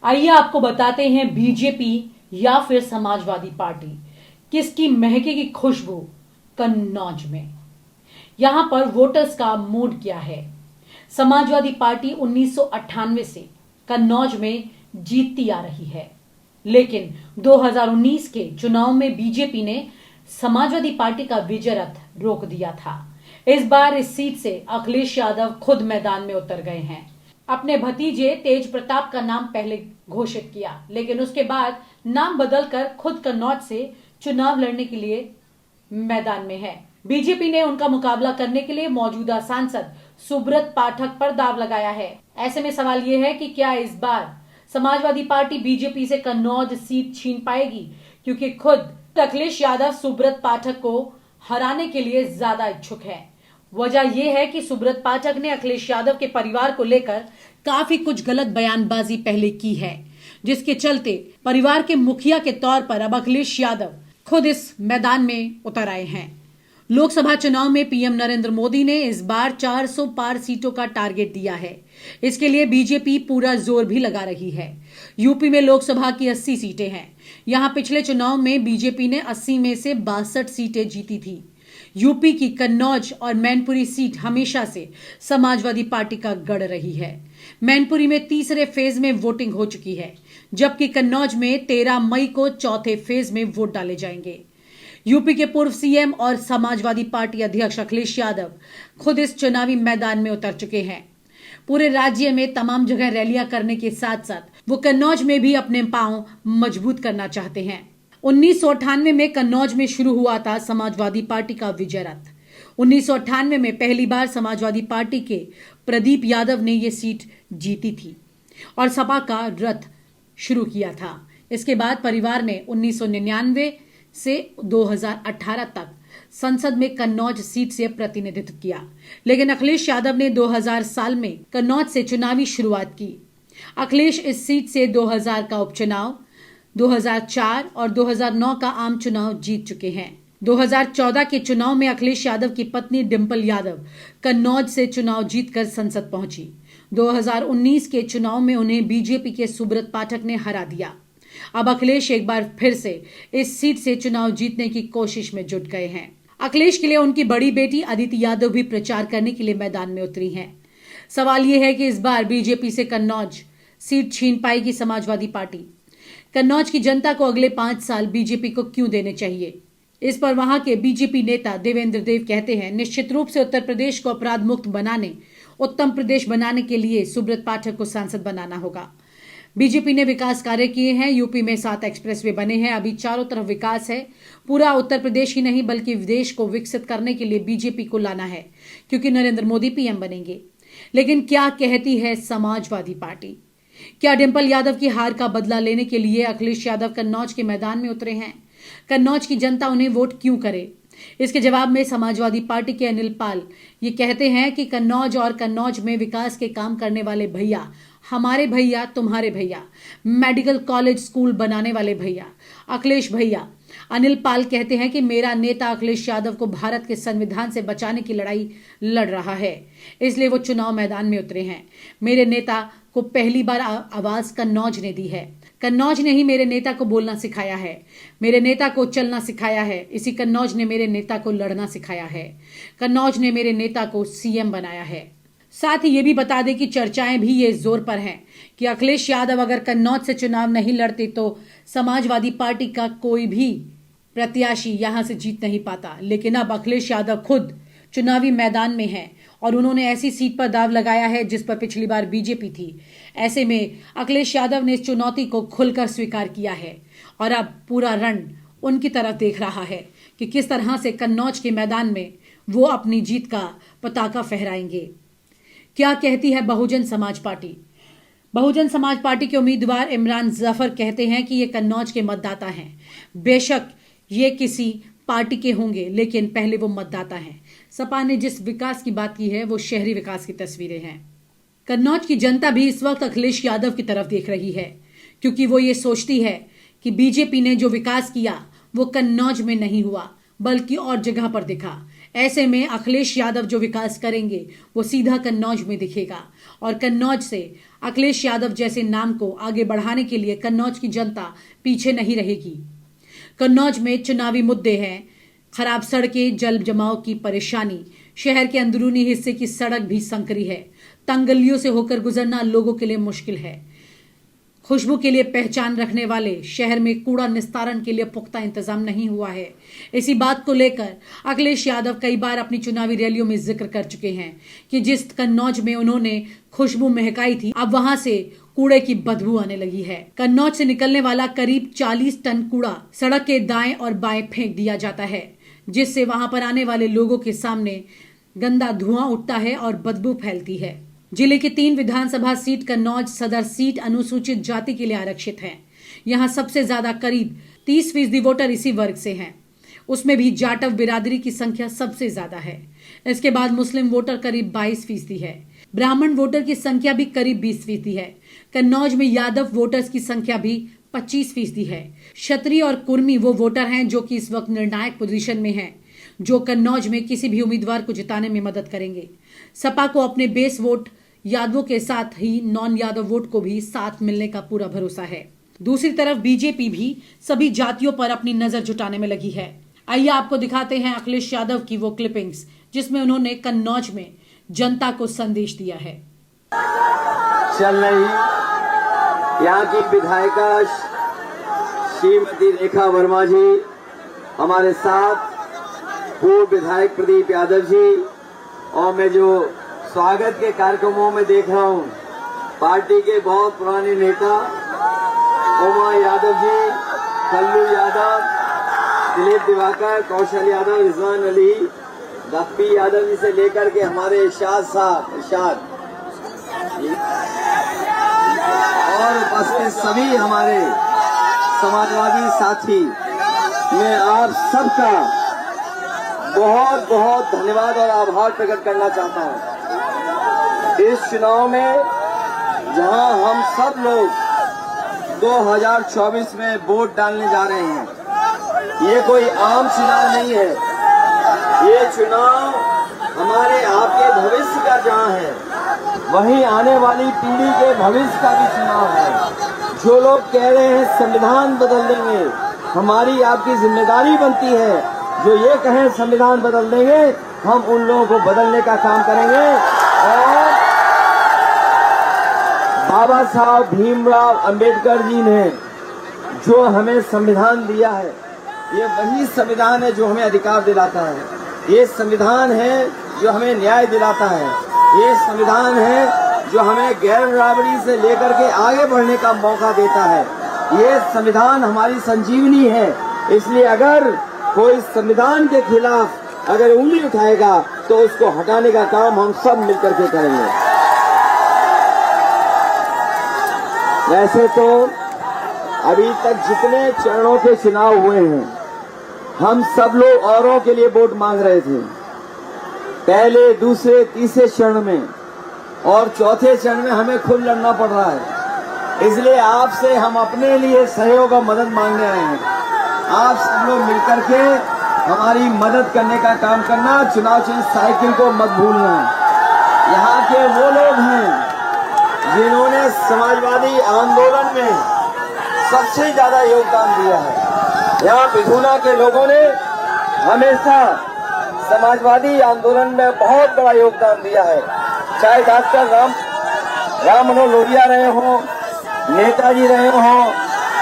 आइए आपको बताते हैं बीजेपी या फिर समाजवादी पार्टी किसकी महकेगी खुशबू कन्नौज में। यहां पर वोटर्स का मूड क्या है। समाजवादी पार्टी 1998 से कन्नौज में जीतती आ रही है, लेकिन 2019 के चुनाव में बीजेपी ने समाजवादी पार्टी का विजय रथ रोक दिया था। इस बार इस सीट से अखिलेश यादव खुद मैदान में उतर गए हैं। अपने भतीजे तेज प्रताप का नाम पहले घोषित किया, लेकिन उसके बाद नाम बदलकर खुद कन्नौज से चुनाव लड़ने के लिए मैदान में है। बीजेपी ने उनका मुकाबला करने के लिए मौजूदा सांसद सुब्रत पाठक पर दाव लगाया है। ऐसे में सवाल यह है कि क्या इस बार समाजवादी पार्टी बीजेपी से कन्नौज सीट छीन पाएगी, क्योंकि खुद अखिलेश यादव सुब्रत पाठक को हराने के लिए ज्यादा इच्छुक है। वजह यह है कि सुब्रत पाठक ने अखिलेश यादव के परिवार को लेकर काफी कुछ गलत बयानबाजी पहले की है, जिसके चलते परिवार के मुखिया के तौर पर अब अखिलेश यादव खुद इस मैदान में उतर आए हैं। लोकसभा चुनाव में पीएम नरेंद्र मोदी ने इस बार 400 पार सीटों का टारगेट दिया है। इसके लिए बीजेपी पूरा जोर भी लगा रही है। यूपी में लोकसभा की 80 सीटें हैं। यहां पिछले चुनाव में बीजेपी ने 80 में से 62 सीटें जीती थी। यूपी की कन्नौज और मैनपुरी सीट हमेशा से समाजवादी पार्टी का गढ़ रही है। मैनपुरी में तीसरे फेज में वोटिंग हो चुकी है, जबकि कन्नौज में 13 मई को चौथे फेज में वोट डाले जाएंगे। यूपी के पूर्व सीएम और समाजवादी पार्टी अध्यक्ष अखिलेश यादव खुद इस चुनावी मैदान में उतर चुके हैं। पूरे राज्य में तमाम जगह रैलियां करने के साथ साथ वो कन्नौज में भी अपने पांव मजबूत करना चाहते हैं। 1998 में कन्नौज में शुरू हुआ था समाजवादी पार्टी का विजय रथ। 1998 में पहली बार समाजवादी पार्टी के प्रदीप यादव ने ये सीट जीती थी और सपा का रथ शुरू किया था। इसके बाद परिवार ने 1999 से 2018 तक संसद में कन्नौज सीट से प्रतिनिधित्व किया, लेकिन अखिलेश यादव ने 2000 साल में कन्नौज से चुनावी शुरुआत की। अखिलेश इस सीट से 2000 का उपचुनाव, 2004 और 2009 का आम चुनाव जीत चुके हैं। 2014 के चुनाव में अखिलेश यादव की पत्नी डिंपल यादव कन्नौज से चुनाव जीतकर संसद पहुंची। 2019 के चुनाव में उन्हें बीजेपी के सुब्रत पाठक ने हरा दिया। अब अखिलेश एक बार फिर से इस सीट से चुनाव जीतने की कोशिश में जुट गए हैं। अखिलेश के लिए उनकी बड़ी बेटी अदिति यादव भी प्रचार करने के लिए मैदान में उतरी हैं। सवाल यह है कि इस बार बीजेपी से कन्नौज सीट छीन पाएगी समाजवादी पार्टी। कन्नौज की जनता को अगले 5 साल बीजेपी को क्यों देने चाहिए, इस पर वहां के बीजेपी नेता देवेंद्र देव कहते हैं, निश्चित रूप से उत्तर प्रदेश को अपराध मुक्त बनाने, उत्तम प्रदेश बनाने के लिए सुब्रत पाठक को सांसद बनाना होगा। बीजेपी ने विकास कार्य किए हैं। यूपी में 7 एक्सप्रेसवे बने हैं। अभी चारों तरफ विकास है। पूरा उत्तर प्रदेश ही नहीं बल्कि विदेश को विकसित करने के लिए बीजेपी को लाना है, क्योंकि नरेंद्र मोदी पीएम बनेंगे। लेकिन क्या कहती है समाजवादी पार्टी? क्या डिंपल यादव की हार का बदला लेने के लिए अखिलेश यादव कन्नौज के मैदान में उतरे हैं? कन्नौज की जनता उन्हें वोट क्यों करे? इसके जवाब में समाजवादी पार्टी के अनिल पाल ये कहते हैं कि कन्नौज और कन्नौज में विकास के काम करने वाले भैया हमारे भैया, तुम्हारे भैया, मेडिकल कॉलेज स्कूल बनाने वाले भैया, अखिलेश भैया। अनिल पाल कहते हैं कि मेरा नेता अखिलेश यादव को भारत के संविधान से बचाने की लड़ाई लड़ रहा है, इसलिए वो चुनाव मैदान में उतरे हैं। मेरे नेता को पहली बार आवाज कन्नौज ने दी है। कन्नौज ने ही मेरे नेता को बोलना सिखाया है, मेरे नेता को चलना सिखाया है। इसी कन्नौज ने मेरे नेता को लड़ना सिखाया है। कन्नौज ने मेरे नेता को सीएम बनाया है। साथ ही ये भी बता दें कि चर्चाएं भी ये जोर पर हैं कि अखिलेश यादव अगर कन्नौज से चुनाव नहीं लड़ते तो समाजवादी पार्टी का कोई भी प्रत्याशी यहां से जीत नहीं पाता। लेकिन अब अखिलेश यादव खुद चुनावी मैदान में हैं और उन्होंने ऐसी सीट पर दाव लगाया है जिस पर पिछली बार बीजेपी थी। ऐसे में अखिलेश यादव ने इस चुनौती को खुलकर स्वीकार किया है और अब पूरा रण उनकी तरफ देख रहा है कि किस तरह से कन्नौज के मैदान में वो अपनी जीत का पताका फहराएंगे। क्या कहती है बहुजन समाज पार्टी? बहुजन समाज पार्टी के उम्मीदवार इमरान जफर कहते हैं कि ये कन्नौज के मतदाता हैं। बेशक ये किसी पार्टी के होंगे, लेकिन पहले वो मतदाता हैं। सपा ने जिस विकास की बात की है वो शहरी विकास की तस्वीरें हैं। कन्नौज की जनता भी इस वक्त अखिलेश यादव की तरफ देख रही है, क्योंकि वो ये सोचती है कि बीजेपी ने जो विकास किया वो कन्नौज में नहीं हुआ बल्कि और जगह पर दिखा। ऐसे में अखिलेश यादव जो विकास करेंगे वो सीधा कन्नौज में दिखेगा और कन्नौज से अखिलेश यादव जैसे नाम को आगे बढ़ाने के लिए कन्नौज की जनता पीछे नहीं रहेगी। कन्नौज में चुनावी मुद्दे हैं, खराब सड़कें, जल जमाव की परेशानी, शहर के अंदरूनी हिस्से की सड़क भी संकरी है, तंग गलियों से होकर गुजरना लोगों के लिए मुश्किल है। खुशबू के लिए पहचान रखने वाले शहर में कूड़ा निस्तारण के लिए पुख्ता इंतजाम नहीं हुआ है। इसी बात को लेकर अखिलेश यादव कई बार अपनी चुनावी रैलियों में जिक्र कर चुके हैं कि जिस कन्नौज में उन्होंने खुशबू महकाई थी, अब वहां से कूड़े की बदबू आने लगी है। कन्नौज से निकलने वाला करीब 40 टन कूड़ा सड़क के दाएं और बाएं फेंक दिया जाता है, जिससे वहां पर आने वाले लोगों के सामने गंदा धुआं उठता है और बदबू फैलती है। जिले की 3 विधानसभा सीट कन्नौज सदर सीट अनुसूचित जाति के लिए आरक्षित है। यहाँ सबसे ज्यादा करीब 30% वोटर इसी वर्ग से हैं। उसमें भी जाटव बिरादरी की संख्या सबसे ज्यादा है। इसके बाद मुस्लिम वोटर करीब 22% है। ब्राह्मण वोटर की संख्या भी करीब 20% है। कन्नौज में यादव वोटर्स की संख्या भी 25% है। क्षत्रिय और कुर्मी वो वोटर हैं जो कि इस वक्त निर्णायक पोजीशन में हैं, जो कन्नौज में किसी भी उम्मीदवार को जिताने में मदद करेंगे। सपा को अपने बेस वोट यादवों के साथ ही नॉन यादव वोट को भी साथ मिलने का पूरा भरोसा है। दूसरी तरफ बीजेपी भी सभी जातियों पर अपनी नजर जुटाने में लगी है। आइए आपको दिखाते हैं अखिलेश यादव की वो क्लिपिंग्स जिसमें उन्होंने कन्नौज में जनता को संदेश दिया है। चल रही यहाँ की विधायिका श्रीमती रेखा वर्मा जी हमारे साथ, पूर्व विधायक प्रदीप यादव जी, और मैं जो स्वागत के कार्यक्रमों में देख रहा हूँ पार्टी के बहुत पुराने नेता उमा यादव जी, कल्लू यादव, दिलीप दिवाकर, कौशल यादव, रिजवान अली, दफ्फी यादव जी से लेकर के हमारे इरशाद साहब, इरशाद और उपस्थित सभी हमारे समाजवादी साथी, मैं आप सबका बहुत बहुत धन्यवाद और आभार प्रकट करना चाहता हूं। इस चुनाव में जहां हम सब लोग 2024 में वोट डालने जा रहे हैं, ये कोई आम चुनाव नहीं है। ये चुनाव हमारे आपके भविष्य का जहां है, वहीं आने वाली पीढ़ी के भविष्य का भी चुनाव है। जो लोग कह रहे हैं संविधान बदल देंगे, हमारी आपकी जिम्मेदारी बनती है, जो ये कहें संविधान बदल देंगे, हम उन लोगों को बदलने का काम करेंगे। और बाबा साहब भीमराव अंबेडकर जी ने जो हमें संविधान दिया है, ये वही संविधान है जो हमें अधिकार दिलाता है। ये संविधान है जो हमें न्याय दिलाता है। ये संविधान है जो हमें गैर बराबरी से लेकर के आगे बढ़ने का मौका देता है। ये संविधान हमारी संजीवनी है। इसलिए अगर कोई संविधान के खिलाफ अगर उंगली उठाएगा तो उसको हटाने का काम हम सब मिलकर के करेंगे। वैसे तो अभी तक जितने चरणों के चुनाव हुए हैं, हम सब लोग औरों के लिए वोट मांग रहे थे, पहले, दूसरे, तीसरे चरण में, और चौथे चरण में हमें खुद लड़ना पड़ रहा है। इसलिए आपसे हम अपने लिए सहयोग और मदद मांगने आए हैं। आप सब लोग मिलकर के हमारी मदद करने का काम करना, चुनाव चिन्ह साइकिल को मत भूलना। यहाँ के वो लोग हैं जिन्होंने समाजवादी आंदोलन में सबसे ज्यादा योगदान दिया है। यहाँ बिधुना के लोगों ने हमेशा समाजवादी आंदोलन में बहुत बड़ा योगदान दिया है। चाहे डॉक्टर राम मनोहर लोहिया रहे हों, नेताजी रहे हों,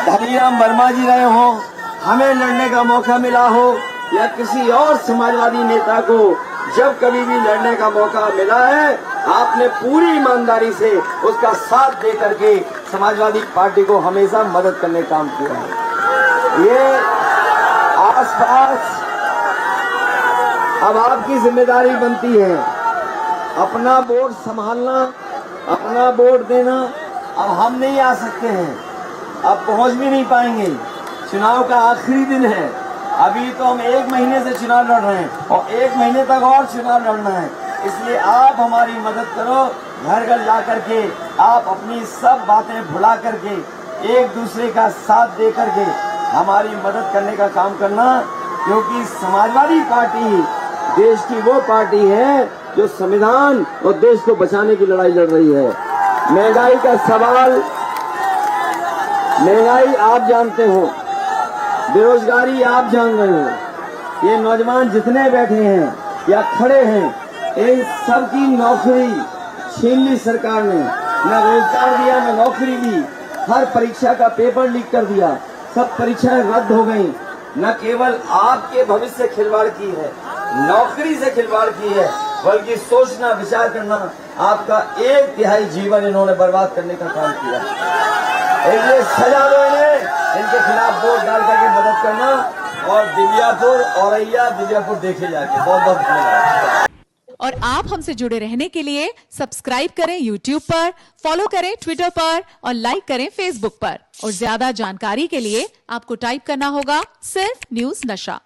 धनीराम वर्मा जी रहे हों, हमें लड़ने का मौका मिला हो, या किसी और समाजवादी नेता को जब कभी भी लड़ने का मौका मिला है, आपने पूरी ईमानदारी से उसका साथ दे करके समाजवादी पार्टी को हमेशा मदद करने का काम किया है। ये आसपास अब आपकी जिम्मेदारी बनती है अपना वोट संभालना, अपना वोट देना। अब हम नहीं आ सकते हैं, अब पहुंच भी नहीं पाएंगे। चुनाव का आखिरी दिन है, अभी तो हम 1 महीने से चुनाव लड़ रहे हैं और 1 महीने तक और चुनाव लड़ना है। इसलिए आप हमारी मदद करो, घर घर जा करके आप अपनी सब बातें भुला करके एक दूसरे का साथ दे करके हमारी मदद करने का काम करना, क्योंकि समाजवादी पार्टी देश की वो पार्टी है जो संविधान और देश को बचाने की लड़ाई लड़ रही है। महंगाई का सवाल, महंगाई आप जानते हो, बेरोजगारी आप जान रहे हो, ये नौजवान जितने बैठे हैं या खड़े हैं, इन सबकी नौकरी छीन ली सरकार ने। न रोजगार दिया, न नौकरी दी, हर परीक्षा का पेपर लीक कर दिया, सब परीक्षाएं रद्द हो गई। न केवल आपके भविष्य से खिलवाड़ की है, नौकरी से खिलवाड़ की है, बल्कि सोचना विचार करना, आपका 1/3 जीवन इन्होंने बर्बाद करने का काम किया। इसलिए सजा दो इन्हें, इनके खिलाफ वोट डाल करके मदद करना। और दिव्यापुर औरैया दिव्यापुर देखे जाके बहुत बहुत धन्यवाद। और आप हमसे जुड़े रहने के लिए सब्सक्राइब करें YouTube पर, फॉलो करें Twitter पर और लाइक करें Facebook पर। और ज्यादा जानकारी के लिए आपको टाइप करना होगा सिर्फ न्यूज़ नशा।